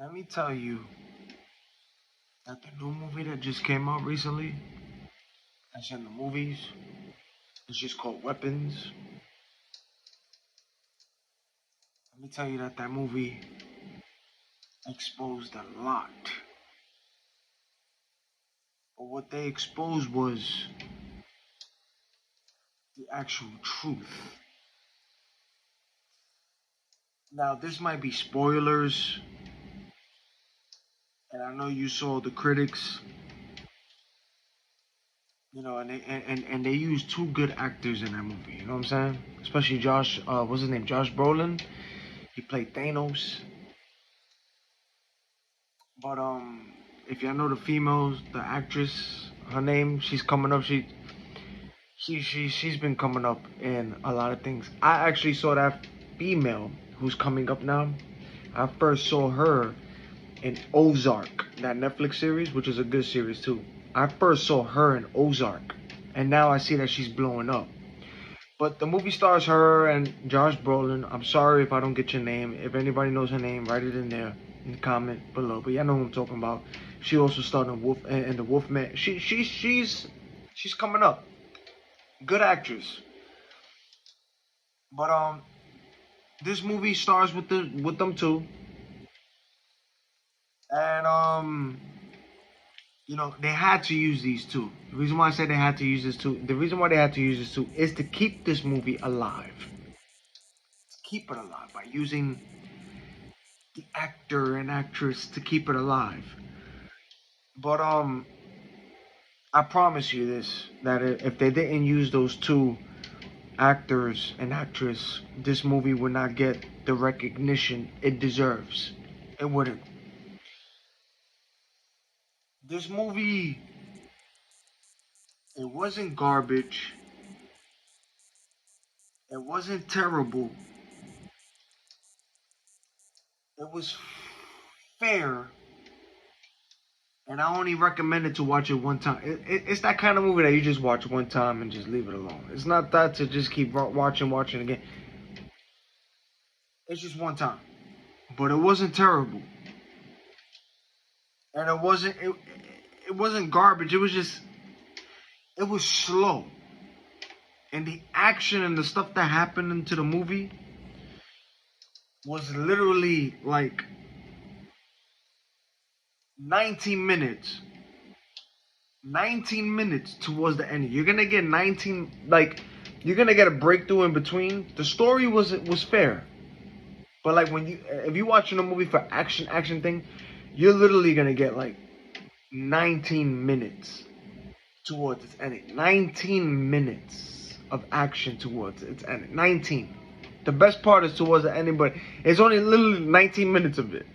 Let me tell you that the new movie that just came out recently, that's in the movies, it's just called Weapons. Let me tell you that that movie exposed a lot. But what they exposed was the actual truth. Now, this might be spoilers, and I know you saw the critics, and they used two good actors in that movie. You know what I'm saying? Especially Josh, what's his name? Josh Brolin. He played Thanos. But if y'all know the females, the actress, her name, she's coming up. She's been coming up in a lot of things. I actually saw that female who's coming up now. I first saw her in Ozark, that Netflix series, which is a good series too. I first saw her in Ozark, and now I see that she's blowing up. But the movie stars her and Josh Brolin. I'm sorry if I don't get your name. If anybody knows her name, write it in there in the comment below. But y'all know who I'm talking about. She also starred in the Wolfman. She's coming up. Good actress. But this movie stars with them too. And they had to use these two. The reason why I said they had to use this two, the reason why they had to use this two is to keep this movie alive. To keep it alive by using the actor and actress to keep it alive. But I promise you this, that if they didn't use those two actors and actress, this movie would not get the recognition it deserves. It wouldn't. This movie, it wasn't garbage. It wasn't terrible. It was fair. And I only recommend it to watch it one time. It's that kind of movie that you just watch one time and just leave it alone. It's not that to just keep watching again. It's just one time. But it wasn't terrible. And it wasn't garbage. It was slow. And the action and the stuff that happened into the movie was literally like 19 minutes. 19 minutes towards the end. You're gonna get you're gonna get a breakthrough in between. The story was fair. But like if you're watching a movie for action thing, you're literally gonna get like 19 minutes towards its ending. 19 minutes of action towards its ending. 19. The best part is towards the ending, but it's only literally 19 minutes of it.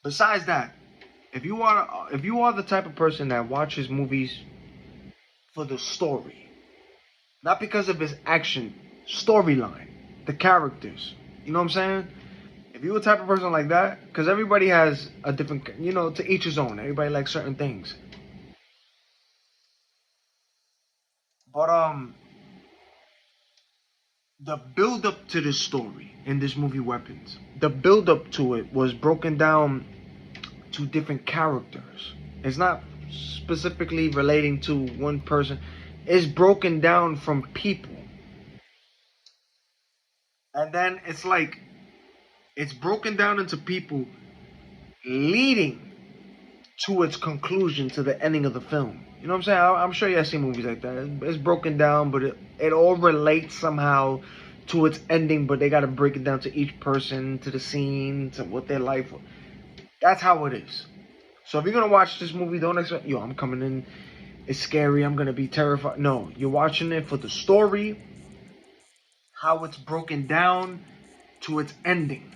Besides that, if you are the type of person that watches movies for the story, not because of its action, storyline, the characters, you know what I'm saying? If you're a type of person like that, because everybody has a different, to each his own. Everybody likes certain things. But the build up to this story in this movie Weapons, the build up to it was broken down to different characters. It's not specifically relating to one person. It's broken down from people. And then it's broken down into people leading to its conclusion, to the ending of the film. You know what I'm saying? I'm sure you guys seen movies like that. It's broken down, but it all relates somehow to its ending, but they got to break it down to each person, to the scene, to what their life was. That's how it is. So if you're going to watch this movie, don't expect, I'm coming in, it's scary, I'm going to be terrified. No, you're watching it for the story, how it's broken down to its ending.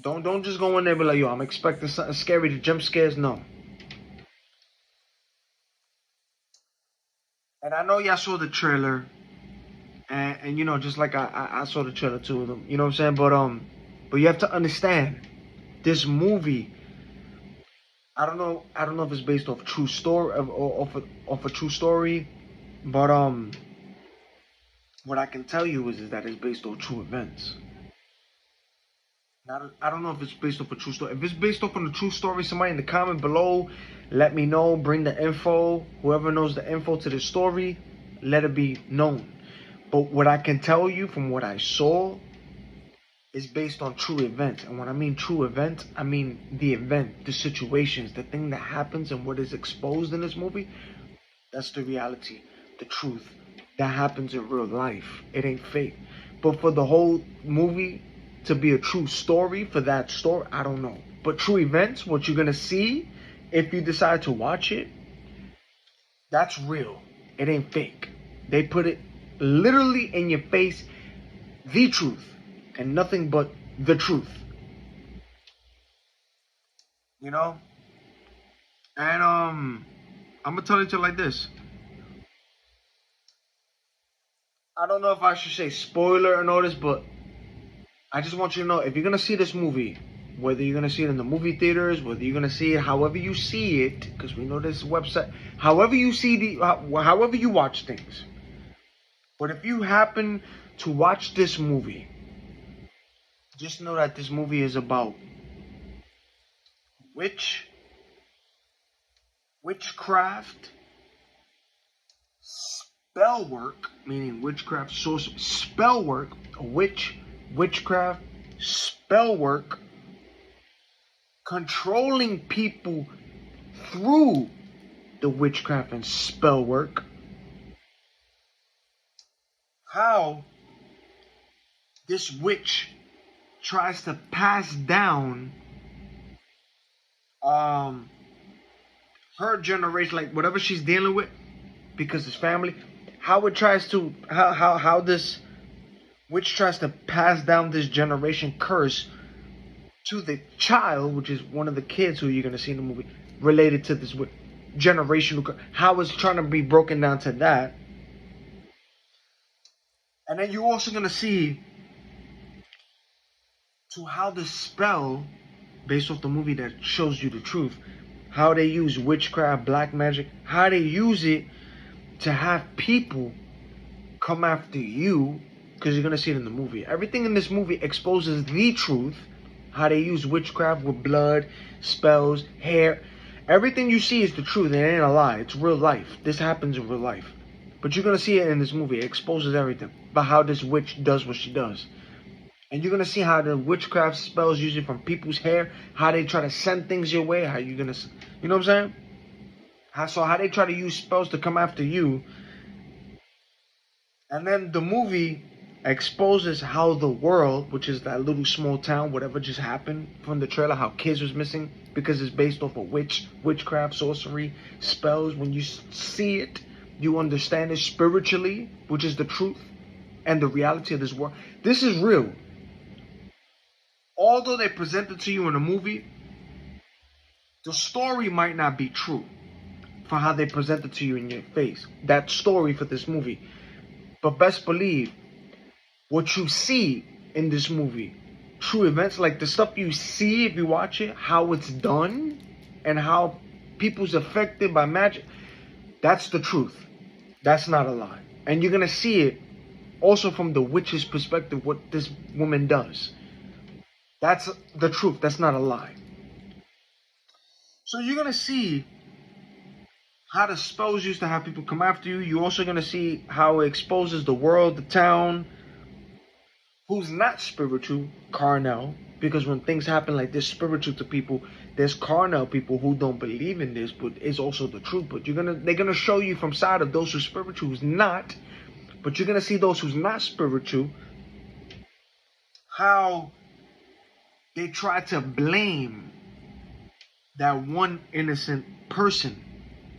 Don't just go in there and be like, I'm expecting something scary, to jump scares. No. And I know y'all saw the trailer, and just like I saw the trailer too of them. You know what I'm saying? But you have to understand, this movie, I don't know if it's based off true story or off a true story, but What I can tell you is that it's based on true events. Not, I don't know if it's based off a true story. If it's based off on a true story, somebody in the comment below, let me know. Bring the info. Whoever knows the info to the story, let it be known. But what I can tell you from what I saw is based on true events. And when I mean true events, I mean the event, the situations, the thing that happens and what is exposed in this movie. That's the reality, the truth. That happens in real life. It ain't fake. But for the whole movie to be a true story, for that story, I don't know. But true events, what you're gonna see if you decide to watch it, that's real. It ain't fake. They put it literally in your face, the truth, and nothing but the truth. You know? And I'm gonna tell it to you like this. I don't know if I should say spoiler and all this, but I just want you to know, if you're gonna see this movie, whether you're gonna see it in the movie theaters, whether you're gonna see it however you see it, because we know this website, however you see however you watch things. But if you happen to watch this movie, just know that this movie is about witchcraft, spell work, meaning witchcraft, sorcery, spell work, witchcraft, spell work, controlling people through the witchcraft and spell work, how this witch tries to pass down her generation, like whatever she's dealing with, because it's family, how it tries to how this witch tries to pass down this generation curse to the child, which is one of the kids who you're going to see in the movie, related to this generational curse. How it's trying to be broken down to that. And then you're also going to see to how the spell, based off the movie that shows you the truth, how they use witchcraft, black magic, how they use it to have people come after you, because you're going to see it in the movie. Everything in this movie exposes the truth, how they use witchcraft with blood, spells, hair. Everything you see is the truth. It ain't a lie. It's real life. This happens in real life. But you're going to see it in this movie. It exposes everything about how this witch does what she does. And you're going to see how the witchcraft spells usually from people's hair, how they try to send things your way, how you're going to, you know what I'm saying? How they try to use spells to come after you. And then the movie exposes how the world, which is that little small town, whatever just happened from the trailer, how kids was missing, because it's based off of witchcraft, sorcery, spells. When you see it, you understand it spiritually, which is the truth and the reality of this world. This is real. Although they present it to you in a movie, the story might not be true for how they present it to you in your face. That story for this movie. But best believe, what you see in this movie, true events, like the stuff you see if you watch it, how it's done, and how people's affected by magic, that's the truth. That's not a lie. And you're going to see it also from the witch's perspective, what this woman does. That's the truth. That's not a lie. So you're going to see how the spells used to have people come after you. You're also going to see how it exposes the world, the town, who's not spiritual, carnal. Because when things happen like this spiritual to people, there's carnal people who don't believe in this, but it's also the truth. But they're gonna show you from side of those who's spiritual, who's not. But you're gonna see those who's not spiritual, how they try to blame that one innocent person,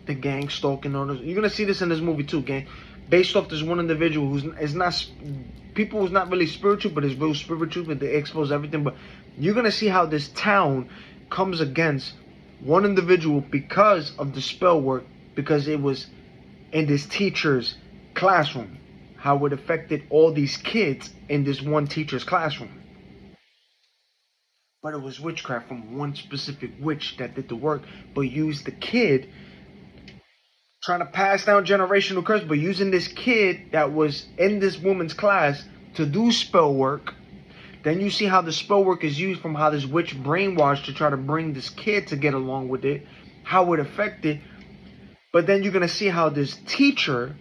the gang stalking others. You're gonna see this in this movie too, gang. Based off this one individual who's not really spiritual, but is real spiritual, but they expose everything. But you're gonna see how this town comes against one individual because of the spell work, because it was in this teacher's classroom, how it affected all these kids in this one teacher's classroom. But it was witchcraft from one specific witch that did the work, but used the kid trying to pass down generational curse, but using this kid that was in this woman's class to do spell work. Then you see how the spell work is used from how this witch brainwashed to try to bring this kid to get along with it, how it affected. But then you're going to see how this teacher,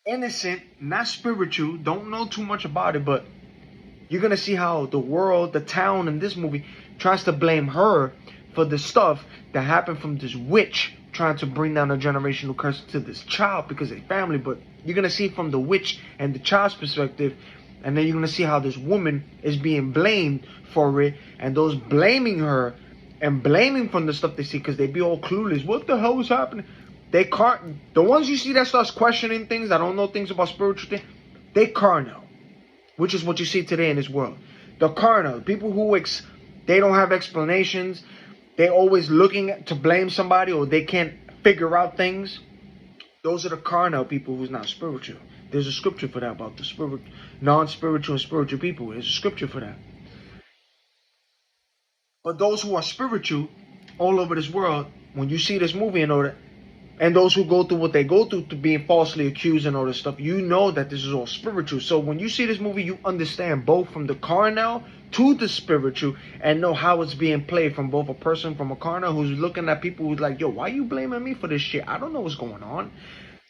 innocent, not spiritual, don't know too much about it, but you're going to see how the world, the town in this movie tries to blame her for the stuff that happened from this witch trying to bring down a generational curse to this child because of family. But you're going to see from the witch and the child's perspective, and then you're going to see how this woman is being blamed for it, and those blaming her and blaming from the stuff they see because they be all clueless. What the hell is happening? They can't. The ones you see that starts questioning things, that don't know things about spiritual things, they carnal, which is what you see today in this world. The carnal, people who they don't have explanations. They always looking to blame somebody, or they can't figure out things. Those are the carnal people who's not spiritual. There's a scripture for that about the spirit, non-spiritual and spiritual people. There's a scripture for that. But those who are spiritual all over this world, when you see this movie and all that, and those who go through what they go through to being falsely accused and all this stuff, you know that this is all spiritual. So when you see this movie, you understand both from the carnal to the spiritual, and know how it's being played from both a person from a carnal who's looking at people who's like, yo, why you blaming me for this shit? I don't know what's going on.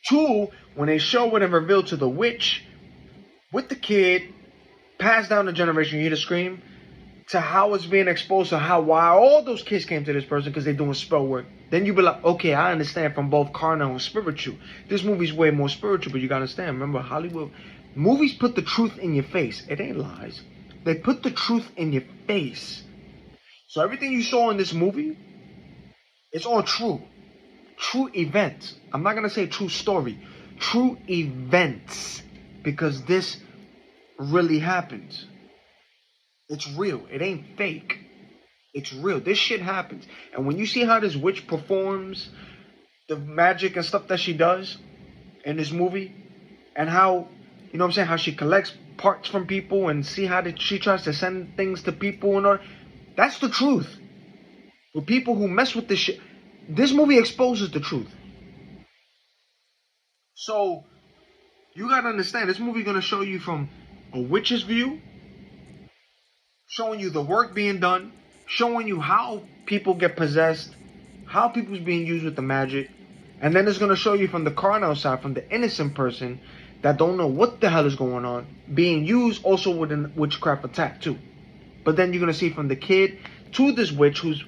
Two, when they show it and reveal to the witch with the kid, passed down the generation, you hear the scream, to how it's being exposed to why all those kids came to this person because they're doing spell work. Then you be like, okay, I understand from both carnal and spiritual. This movie's way more spiritual, but you gotta understand. Remember, Hollywood movies put the truth in your face. It ain't lies. They put the truth in your face. So everything you saw in this movie, it's all true. True events. I'm not gonna say true story. True events. Because this really happens. It's real. It ain't fake. It's real. This shit happens. And when you see how this witch performs the magic and stuff that she does in this movie, and how, you know what I'm saying, how she collects parts from people and see how she tries to send things to people and all, that's the truth. For people who mess with this shit, this movie exposes the truth. So you gotta understand, this movie gonna show you from a witch's view, showing you the work being done, showing you how people get possessed, how people's being used with the magic, and then it's going to show you from the carnal side, from the innocent person that don't know what the hell is going on, being used also with a witchcraft attack too. But then you're going to see from the kid to this witch who's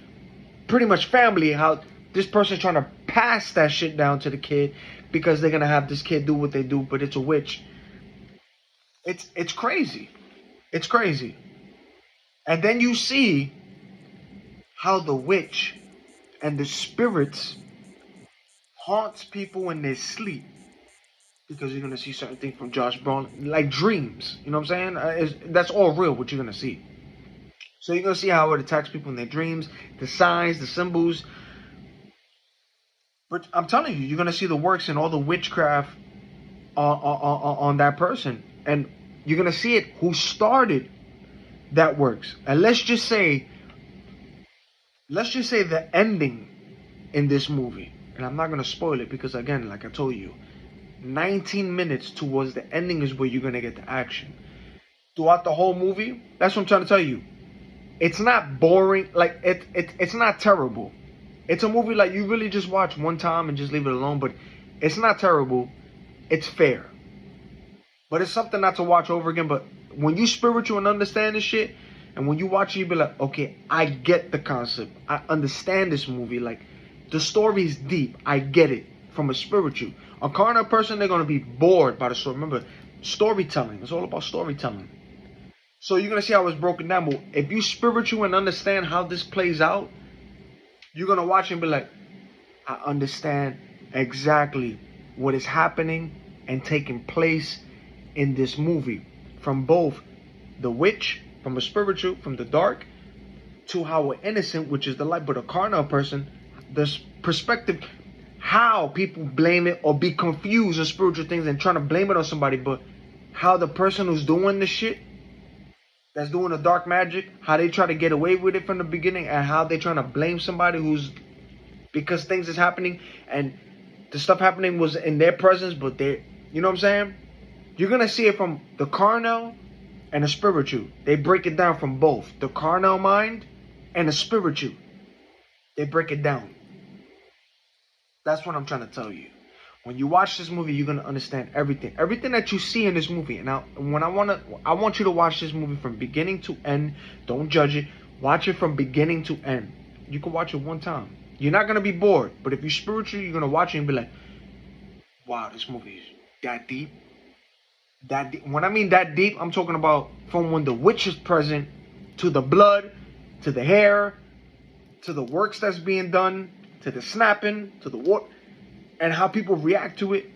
pretty much family, how this person's trying to pass that shit down to the kid because they're going to have this kid do what they do, but it's a witch. It's crazy. It's crazy. And then you see how the witch and the spirits haunts people in their sleep. Because you're going to see certain things from Josh Brolin, like dreams. You know what I'm saying? That's all real, what you're going to see. So you're going to see how it attacks people in their dreams, the signs, the symbols. But I'm telling you, you're going to see the works and all the witchcraft on that person. And you're going to see it who started that works. And let's just say the ending in this movie, and I'm not going to spoil it because, again, like I told you, 19 minutes towards the ending is where you're going to get the action. Throughout the whole movie, that's what I'm trying to tell you. It's not boring. Like, it's not terrible. It's a movie like you really just watch one time and just leave it alone, but it's not terrible. It's fair. But it's something not to watch over again. But when you spiritual and understand this shit, and when you watch it, you be like, okay, I get the concept. I understand this movie. Like, the story is deep. I get it from a spiritual. A carnal person, they're going to be bored by the story. Remember, storytelling. It's all about storytelling. So you're going to see how it's broken down. But if you spiritual and understand how this plays out, you're going to watch it and be like, I understand exactly what is happening and taking place in this movie. From both the witch, from a spiritual, from the dark, to how we're innocent, which is the light. But a carnal person, this perspective, how people blame it or be confused on spiritual things and trying to blame it on somebody. But how the person who's doing the shit, that's doing the dark magic, how they try to get away with it from the beginning, and how they trying to blame somebody who's, because things is happening, and the stuff happening was in their presence, but they, you know what I'm saying? You're gonna see it from the carnal and the spiritual. They break it down from both the carnal mind and the spiritual. They break it down. That's what I'm trying to tell you. When you watch this movie, you're gonna understand everything. Everything that you see in this movie. And now, I want you to watch this movie from beginning to end. Don't judge it. Watch it from beginning to end. You can watch it one time. You're not gonna be bored. But if you're spiritual, you're gonna watch it and be like, "Wow, this movie is that deep." That deep. When I mean that deep, I'm talking about from when the witch is present, to the blood, to the hair, to the works that's being done, to the snapping, to the what. And how people react to it.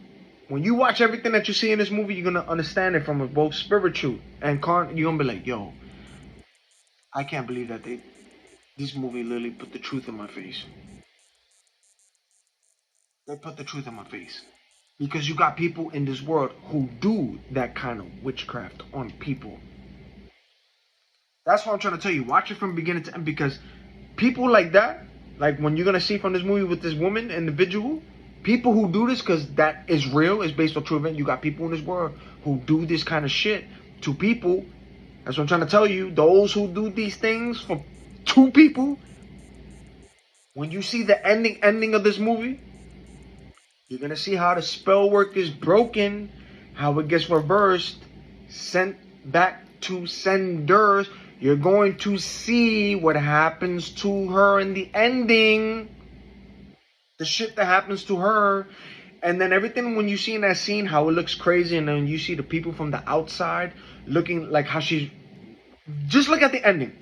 When you watch everything that you see in this movie, you're gonna understand it from both spiritual and carnal. You're gonna be like, yo, I can't believe that this movie literally put the truth in my face. They put the truth in my face. Because you got people in this world who do that kind of witchcraft on people. That's what I'm trying to tell you. Watch it from beginning to end, because people like that, like when you're gonna see from this movie with this woman individual, people who do this, because that is real, is based on true event. You got people in this world who do this kind of shit to people. That's what I'm trying to tell you. Those who do these things to people, when you see the ending of this movie, you're going to see how the spell work is broken, how it gets reversed, sent back to senders. You're going to see what happens to her in the ending. The shit that happens to her, and then everything when you see in that scene, how it looks crazy, and then you see the people from the outside looking like how she's, just look at the ending.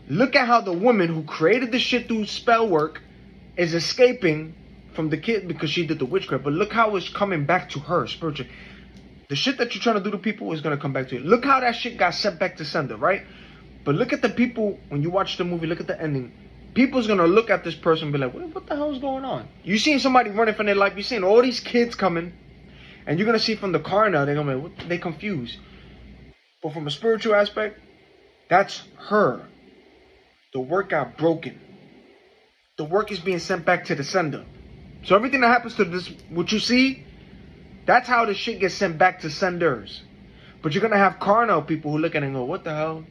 Look at how the woman who created the shit through spell work is escaping from the kid because she did the witchcraft, but look how it's coming back to her spiritually. The shit that you're trying to do to people is going to come back to you. Look how that shit got sent back to sender, right? But look at the people, when you watch the movie, look at the ending. People's going to look at this person and be like, what the hell is going on? You seeing somebody running from their life. You're seeing all these kids coming. And you're going to see from the car now, they're going to be like, they confused. But from a spiritual aspect, that's her. The work got broken. The work is being sent back to the sender. So everything that happens to this, what you see, that's how the shit gets sent back to senders. But you're going to have carnal people who look at it and go, what the hell?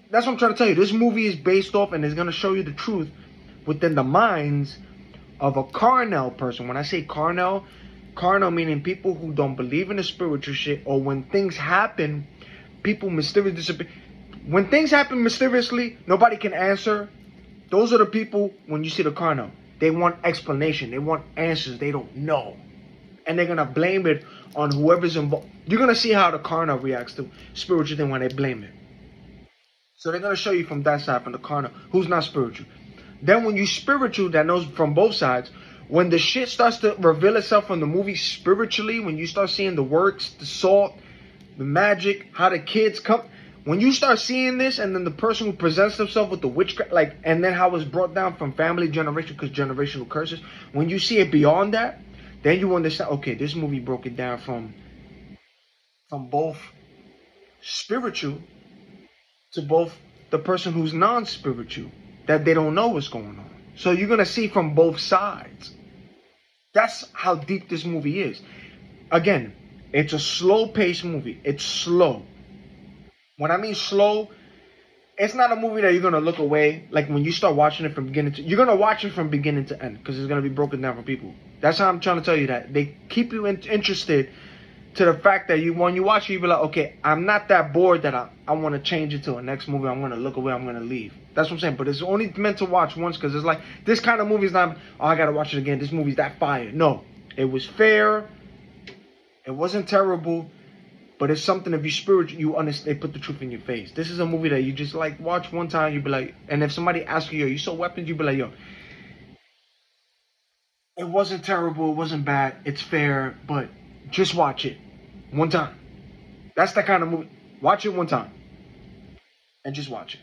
That's what I'm trying to tell you. This movie is based off and is going to show you the truth within the minds of a carnal person. When I say carnal meaning people who don't believe in the spiritual shit, or when things happen, people mysteriously disappear. When things happen mysteriously, nobody can answer. Those are the people, when you see the carnal, they want explanation. They want answers. They don't know. And they're going to blame it on whoever's involved. You're going to see how the carnal reacts to spiritual thing when they blame it. So they're going to show you from that side, from the carnal, who's not spiritual. Then when you spiritual, that knows from both sides, when the shit starts to reveal itself from the movie spiritually, when you start seeing the works, the salt, the magic, how the kids come, when you start seeing this, and then the person who presents themselves with the witchcraft, like, and then how it's brought down from family generation, because generational curses, when you see it beyond that, then you understand, okay, this movie broke it down from both spiritual to both the person who's non-spiritual, that they don't know what's going on. So you're going to see from both sides. That's how deep this movie is. Again, it's a slow-paced movie. It's slow. When I mean slow, it's not a movie that you're going to look away. Like when you start watching it from beginning to... You're going to watch it from beginning to end because it's going to be broken down for people. That's how I'm trying to tell you that. They keep you interested to the fact that when you watch it, you be like, okay, I'm not that bored that I want to change it to a next movie. I'm going to look away. I'm going to leave. That's what I'm saying. But it's only meant to watch once because it's like, this kind of movie is not, oh, I got to watch it again. This movie's that fire. No, it was fair. It wasn't terrible. But it's something, if you're spiritual, you understand, they put the truth in your face. This is a movie that you just like watch one time, you be like, and if somebody asks you, yo, you saw weapons, you be like, yo, it wasn't terrible, it wasn't bad, it's fair, but just watch it one time. That's the kind of movie. Watch it one time. And just watch it.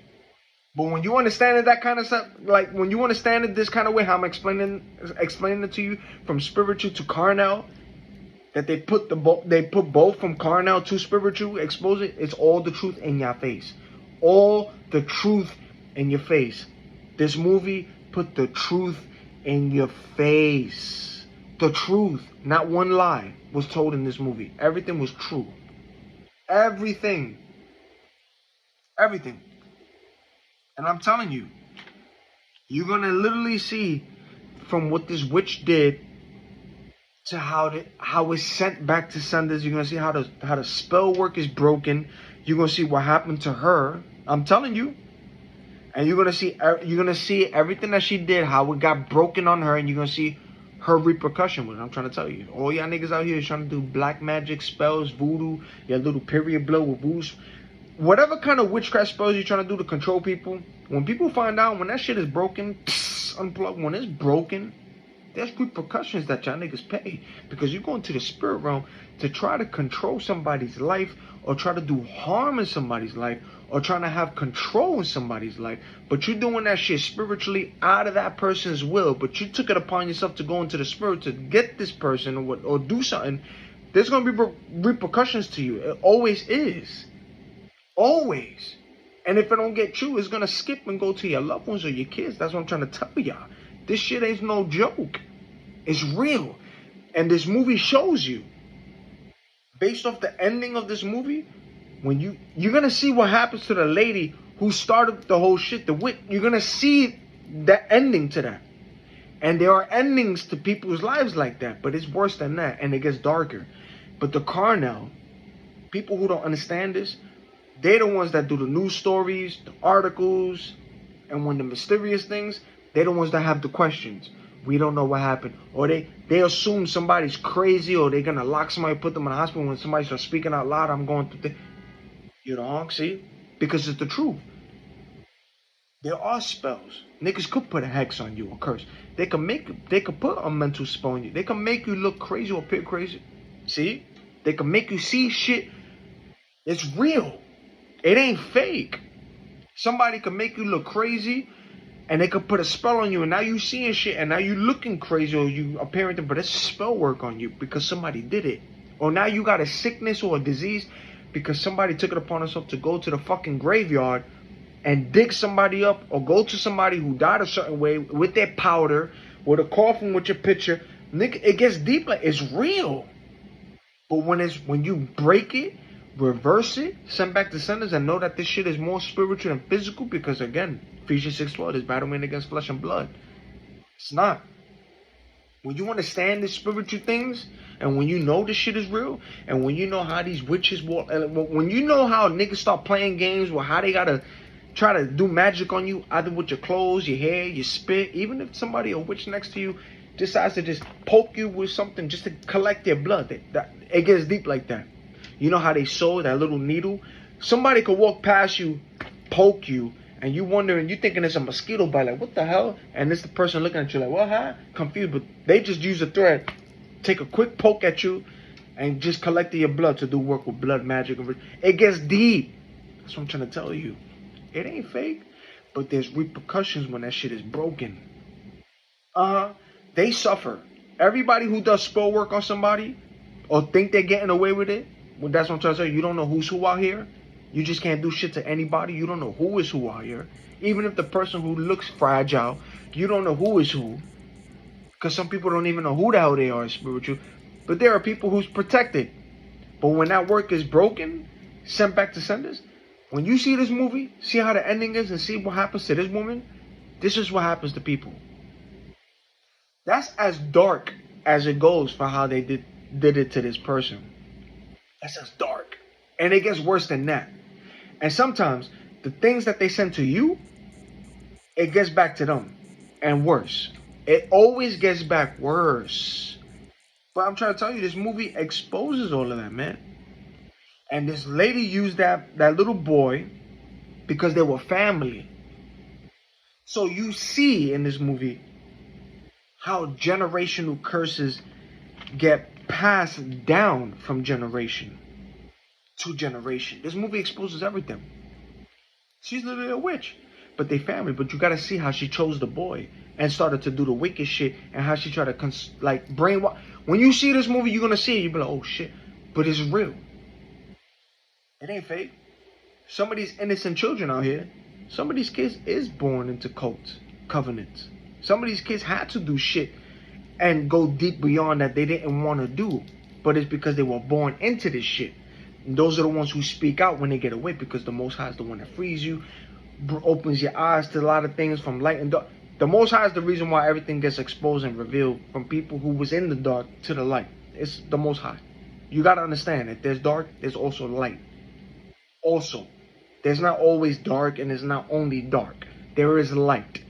But when you understand it, that kind of stuff, like when you understand it this kind of way, how I'm explaining it to you, from spiritual to carnal, that they put both from carnal to spiritual, expose it, it's all the truth in your face. All the truth in your face. This movie put the truth in your face. The truth, not one lie, was told in this movie. Everything was true. Everything. Everything. And I'm telling you, you're gonna literally see from what this witch did to how it's sent back to senders. You're gonna see how the spell work is broken. You're gonna see what happened to her. I'm telling you. And you're gonna see everything that she did, how it got broken on her, and you're gonna see her repercussion with it. I'm trying to tell you. All y'all niggas out here is trying to do black magic spells, voodoo, your little period blow with voodoo. Whatever kind of witchcraft spells you're trying to do to control people, when people find out, when that shit is broken, unplug, when it's broken, there's repercussions that y'all niggas pay. Because you're going to the spirit realm to try to control somebody's life, or try to do harm in somebody's life, or trying to have control in somebody's life. But you're doing that shit spiritually out of that person's will. But you took it upon yourself to go into the spirit to get this person or do something. There's going to be repercussions to you. It always is. Always. And if it don't get you, it's going to skip and go to your loved ones or your kids. That's what I'm trying to tell y'all. This shit ain't no joke. It's real. And this movie shows you. Based off the ending of this movie, when you're going to see what happens to the lady who started the whole shit, the witch. You're going to see the ending to that. And there are endings to people's lives like that. But it's worse than that. And it gets darker. But the Carnell, people who don't understand this, they're the ones that do the news stories, the articles, and when the mysterious things, they're the ones that have the questions. We don't know what happened. Or they assume somebody's crazy, or they're going to lock somebody, put them in the hospital. When somebody starts speaking out loud, I'm going through you know, see? Because it's the truth. There are spells. Niggas could put a hex on you, a curse. They could put a mental spell on you. They can make you look crazy or appear crazy. See? They can make you see shit. It's real. It ain't fake. Somebody can make you look crazy, and they could put a spell on you, and now you seeing shit, and now you looking crazy, or you appearing to, but it's spell work on you because somebody did it. Or now you got a sickness or a disease because somebody took it upon themselves to go to the fucking graveyard and dig somebody up, or go to somebody who died a certain way with their powder, with a coffin with your picture. Nigga, it gets deep. Like, it's real. But when you break it, reverse it, send back to senders, and know that this shit is more spiritual than physical, because again, Ephesians 6:12 is battling against flesh and blood. It's not. When you understand the spiritual things, and when you know this shit is real, and when you know how these witches walk, and when you know how niggas start playing games, or how they gotta try to do magic on you, either with your clothes, your hair, your spit, even if somebody, a witch next to you, decides to just poke you with something just to collect their blood, it gets deep like that. You know how they sew that little needle? Somebody could walk past you, poke you, and you wondering, you thinking it's a mosquito bite, like, what the hell? And it's the person looking at you like, what, huh? Confused, but they just use a thread, take a quick poke at you, and just collect your blood to do work with blood magic. It gets deep. That's what I'm trying to tell you. It ain't fake, but there's repercussions when that shit is broken. They suffer. Everybody who does spell work on somebody, or think they're getting away with it, well, that's what I'm trying to tell you. You don't know who's who out here. You just can't do shit to anybody. You don't know who is who out here. Even if the person who looks fragile, you don't know who is who. Because some people don't even know who the hell they are spiritual. But there are people who's protected. But when that work is broken, sent back to senders, when you see this movie, see how the ending is, and see what happens to this woman, this is what happens to people. That's as dark as it goes for how they did it to this person. That's as dark. And it gets worse than that. And sometimes the things that they send to you, it gets back to them. And worse. It always gets back worse. But I'm trying to tell you, this movie exposes all of that, man. And this lady used that little boy because they were family. So you see in this movie how generational curses get passed down from generation to generation. This movie exposes everything. She's literally a witch, but they family. But you gotta see how she chose the boy and started to do the wicked shit, and how she tried to brainwash. When you see this movie, you're gonna see it. You be like, oh shit, but it's real. It ain't fake. Some of these innocent children out here, some of these kids is born into cults, covenants. Some of these kids had to do shit and go deep beyond that they didn't want to do. But it's because they were born into this shit. And those are the ones who speak out when they get away, because the Most High is the one that frees you, opens your eyes to a lot of things from light and dark. The Most High is the reason why everything gets exposed and revealed from people who was in the dark to the light. It's the Most High. You got to understand that there's dark, there's also light. Also, there's not always dark and it's not only dark. There is light.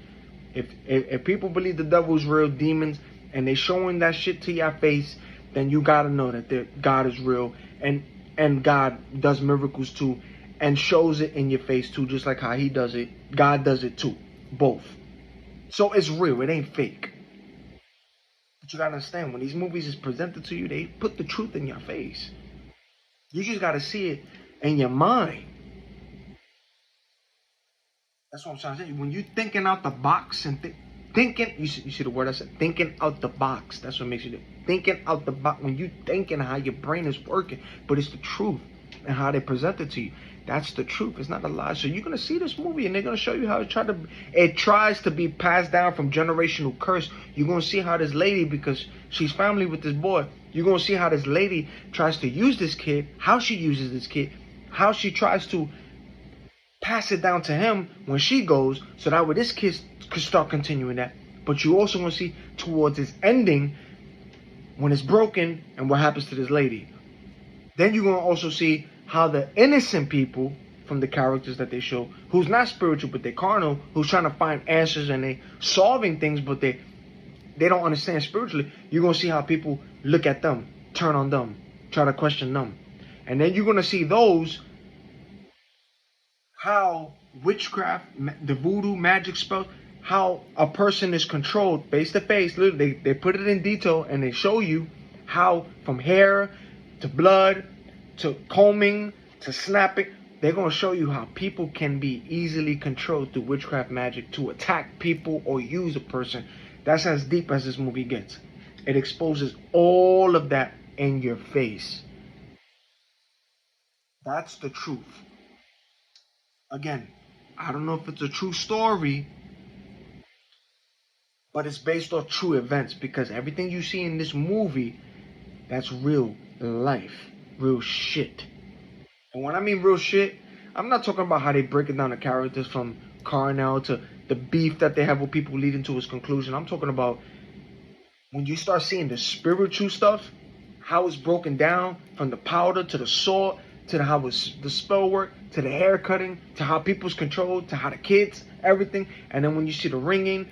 If people believe the devil's real, demons, and they showing that shit to your face, then you got to know that God is real, and God does miracles too, and shows it in your face too, just like how he does it. God does it too. Both. So it's real. It ain't fake. But you got to understand, when these movies is presented to you, they put the truth in your face. You just got to see it in your mind. That's what I'm trying to say. When you thinking out the box and thinking, you see the word I said, thinking out the box. That's what makes you do. Thinking out the box. When you thinking how your brain is working, but it's the truth and how they present it to you. That's the truth. It's not a lie. So you're gonna see this movie and they're gonna show you how it tries to be passed down from generational curse. You're gonna see how this lady, because she's family with this boy, you're gonna see how this lady tries to use this kid, how she uses this kid, how she tries to pass it down to him when she goes, so that way this kid could start continuing that. But you also want to see towards its ending, when it's broken, and what happens to this lady. Then you're going to also see how the innocent people from the characters that they show, who's not spiritual but they're carnal, who's trying to find answers and they solving things but they don't understand spiritually, you're going to see how people look at them, turn on them, try to question them. And then you're going to see those, how witchcraft, the voodoo, magic spells, how a person is controlled face to face. Literally, they put it in detail and they show you how from hair to blood to combing to snapping, they're going to show you how people can be easily controlled through witchcraft magic to attack people or use a person. That's as deep as this movie gets. It exposes all of that in your face. That's the truth. Again, I don't know if it's a true story, but it's based on true events, because everything you see in this movie, that's real life, real shit. And when I mean real shit, I'm not talking about how they breaking down the characters from Carnell to the beef that they have with people leading to his conclusion. I'm talking about when you start seeing the spiritual stuff, how it's broken down from the powder to the sword, to how the spell work, to the hair cutting, to how people's controlled, to how the kids, everything. And then when you see the ringing,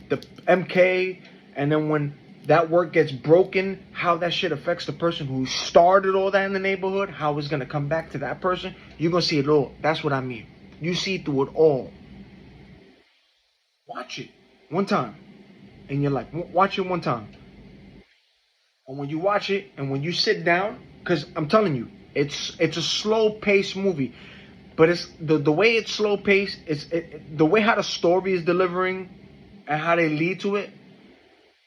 the MK, and then when that work gets broken, how that shit affects the person who started all that in the neighborhood, how it's going to come back to that person, you're going to see it all. That's what I mean. You see through it all. Watch it one time in your life. Watch it one time. And when you watch it and when you sit down, because I'm telling you, it's a slow-paced movie, but it's the way it's slow-paced, the way how the story is delivering and how they lead to it.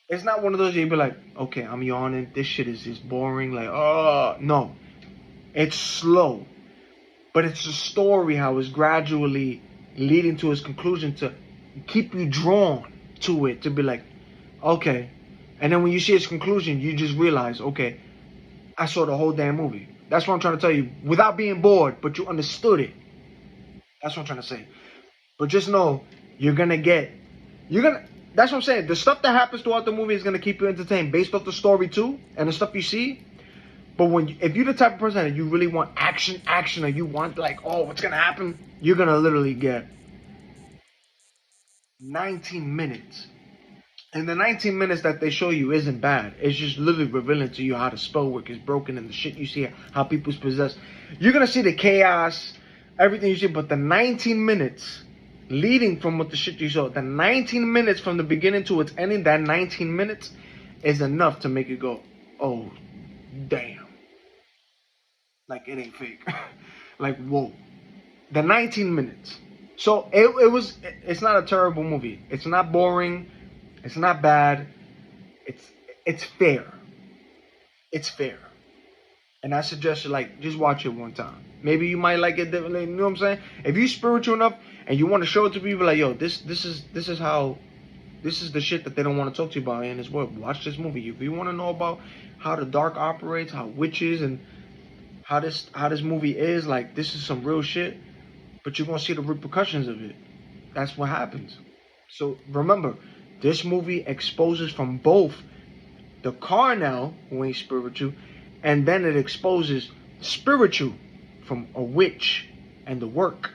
It's not one of those you'd be like, okay, I'm yawning. This shit is just boring. Like, oh no, it's slow, but it's a story how it's gradually leading to its conclusion to keep you drawn to it, to be like, okay. And then when you see its conclusion, you just realize, okay, I saw the whole damn movie. That's what I'm trying to tell you, without being bored, but you understood it. That's what I'm trying to say. But just know, that's what I'm saying. The stuff that happens throughout the movie is going to keep you entertained based off the story too, and the stuff you see. But if you're the type of person that you really want action, or you want like, oh, what's going to happen? You're going to literally get 19 minutes. And the 19 minutes that they show you isn't bad. It's just literally revealing to you how the spell work is broken and the shit you see, how people's possessed. You're going to see the chaos, everything you see, but the 19 minutes leading from what the shit you saw, the 19 minutes from the beginning to its ending, that 19 minutes is enough to make you go, oh, damn. Like, it ain't fake. Like, whoa. The 19 minutes. So, it's not a terrible movie. It's not boring. It's not bad. It's fair. It's fair. And I suggest you, like, just watch it one time. Maybe you might like it differently. You know what I'm saying? If you're spiritual enough and you want to show it to people, like, yo, this is how This is the shit that they don't want to talk to you about in this world. Watch this movie. If you want to know about how the dark operates, how witches, and how this movie is, like, this is some real shit. But you're gonna see the repercussions of it. That's what happens. So remember, this movie exposes from both the carnal, who ain't spiritual, and then it exposes spiritual from a witch and the work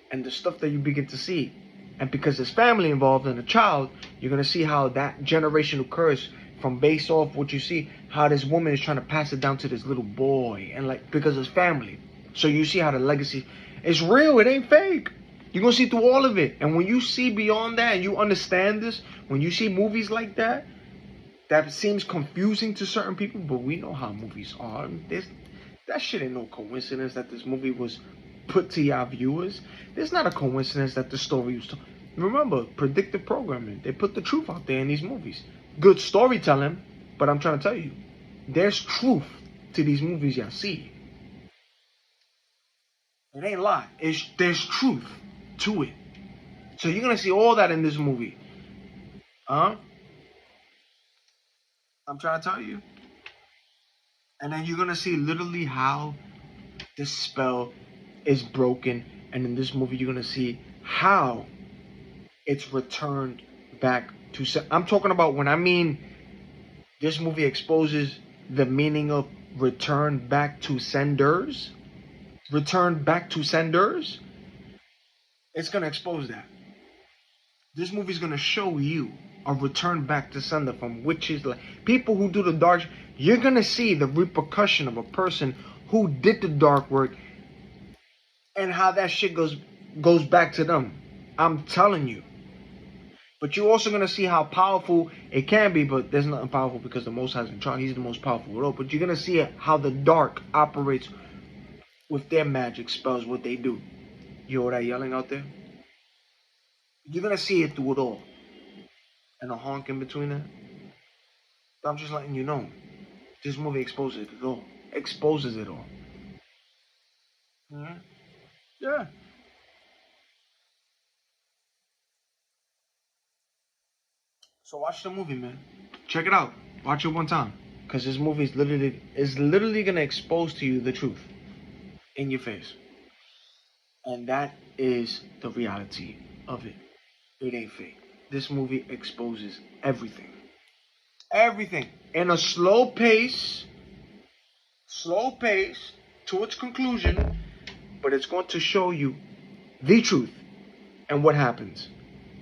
and the stuff that you begin to see. And because there's family involved and a child, you're going to see how that generational curse from based off what you see, how this woman is trying to pass it down to this little boy. And like, because it's family. So you see how the legacy is real. It ain't fake. You're going to see through all of it. And when you see beyond that and you understand this, when you see movies like that, that seems confusing to certain people, but we know how movies are. That shit ain't no coincidence that this movie was put to y'all viewers. There's not a coincidence that the story was told. Remember, predictive programming. They put the truth out there in these movies. Good storytelling, but I'm trying to tell you, there's truth to these movies y'all see. It ain't a lie. There's truth to it. So you're going to see all that in this movie. Huh? I'm trying to tell you. And then you're going to see literally how this spell is broken. And in this movie, you're going to see how it's returned back to... I'm talking about when I mean this movie exposes the meaning of return back to senders. Return back to senders. It's going to expose that. This movie is going to show you a return back to sender from witches, like people who do the dark. You're going to see the repercussion of a person who did the dark work and how that shit goes back to them. I'm telling you. But you're also going to see how powerful it can be, but there's nothing powerful because the Most High is in charge. He's the most powerful of all. But you're going to see how the dark operates with their magic spells, what they do. You hear that yelling out there? You're going to see it through it all. And a honk in between that. But I'm just letting you know. This movie exposes it all. Exposes it all. Mm-hmm. Yeah. So watch the movie, man. Check it out. Watch it one time. Because this movie is literally going to expose to you the truth. In your face. And that is the reality of it. It ain't fake. This movie exposes everything. Everything. In a slow pace to its conclusion, but it's going to show you the truth and what happens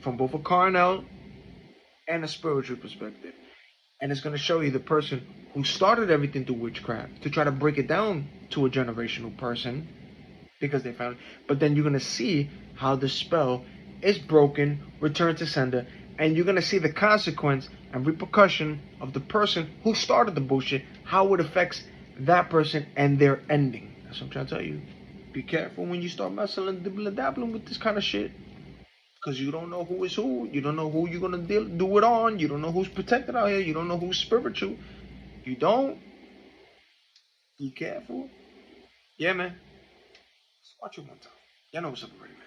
from both a carnal and a spiritual perspective. And it's going to show you the person who started everything through witchcraft to try to break it down to a generational person because they found it. But then you're going to see how the spell is broken, returned to sender, and you're going to see the consequence and repercussion of the person who started the bullshit, how it affects that person and their ending. That's what I'm trying to tell you. Be careful when you start messing and dibbling-dabbling with this kind of shit. Because you don't know who is who. You don't know who you're going to do it on. You don't know who's protected out here. You don't know who's spiritual. You don't. Be careful. Yeah, man. Let's watch it one time. Y'all know what's up already, man.